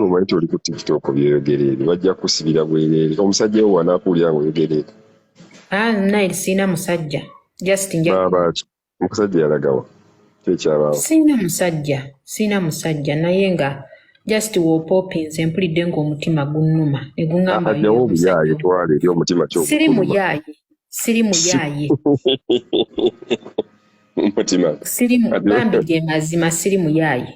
omanyi toli ku TikTok byeyogerere bajja kusibira bwereere omusajja wo wanaakuwulira ngaoyogerere naye sina musajja just babaaki omusajja yalagawa kyekyabaawo sina musajja naye nga just woopopinze mpulidde ng'omutima gunnuma ne guŋŋamba ajjawo obuyaaye twala eri omutima siri muyaaye mutima bambi ge mazima siri muyaaye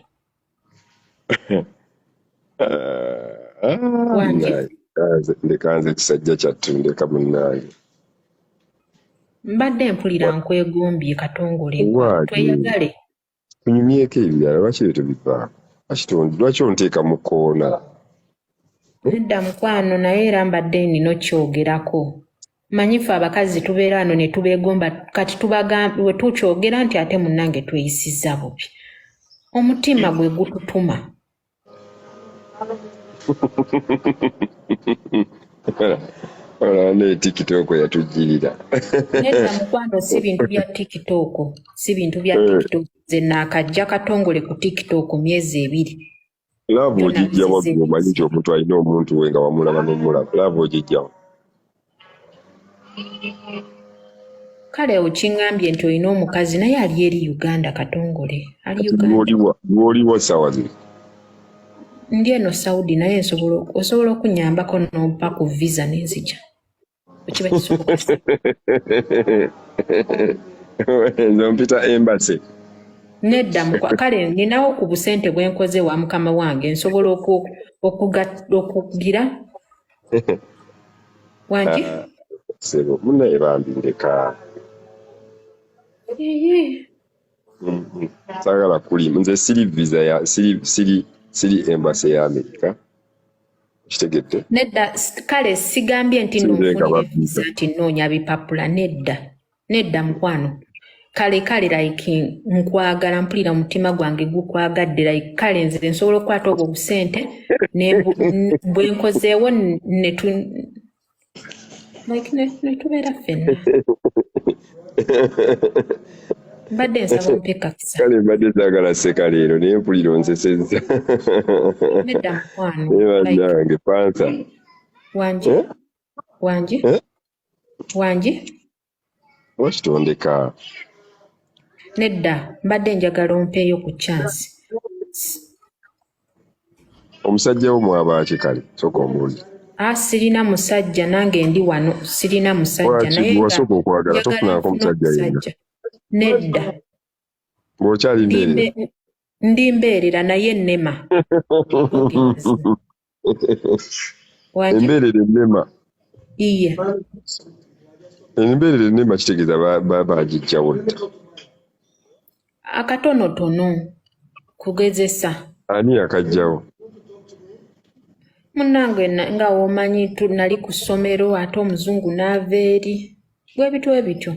ndekanze ekisajja kyattu ndeka munnange mbadde mpulira nkwegombye Katongole tweyagale tunyumyeko ebirala lwaki bye tubivaako lwaki onteeka mu koona nedda mukwano naye era mbadde nino kyogerako manyifu abakazi tubeera wano ne tubeegomba kati we tukyogera nti ate munnange tweyisizza bubi omutima gwe gututuma ne TikTok yatujjirira nedda mukwano si bintu bya TikTok ze naakajja Katongole ku TikTok myezi 2 laavu ogijja waggu omanyi nti omuntu alina omuntu we nga wamulaba n'omulaba laavu ogijjawo kale okiŋŋambye nti olina omukazi naye ali eri Uganda Katongole ali Uganda lwoliwo ssaawa zino ndi eno Saudi naye osobola okunyambako n'ompa ku visa n'enzija ekiba kisoboka zompita embassy nedda kale ninawo ku busente bwe nkoze wa mukama wange nsobola okugira wangi sebo munaye bambi ndeka saagala kulimu nze siri visa ya siri embassy ya Amerika kitegedde nedda kale sigambye nti nonfunire visa nti noonya bipapula nedda mukwano kale like nkwagala mpulira mutima gwange gukwagadde like kale nze nsobola okukwata obwo busente bwe nkozeewo netubeera ffenna mbadde nsaba ompekakisa kale mbadde zaagala sseka leero naye mpulira onsesezza nedda mukwano bannange pansa wangi wakitondeka nedda mbadde njagala ompeeyo ku chance omusajja wo mwabaaki kale soka omuwulire sirina musajja nange ndi wano sirina musajja naye wasooka okwagala tofunako musajja yenna nedda bw'okyali mbeerera ndi mbeerera naye nnema embeerera ennema iye embeerera ennema kitegeeza bagijjawo dda akatonotono kugezesa ani akajjawo munnange nga womanyi nali ku ssomero ate omuzungu n'ava eri bwe bityo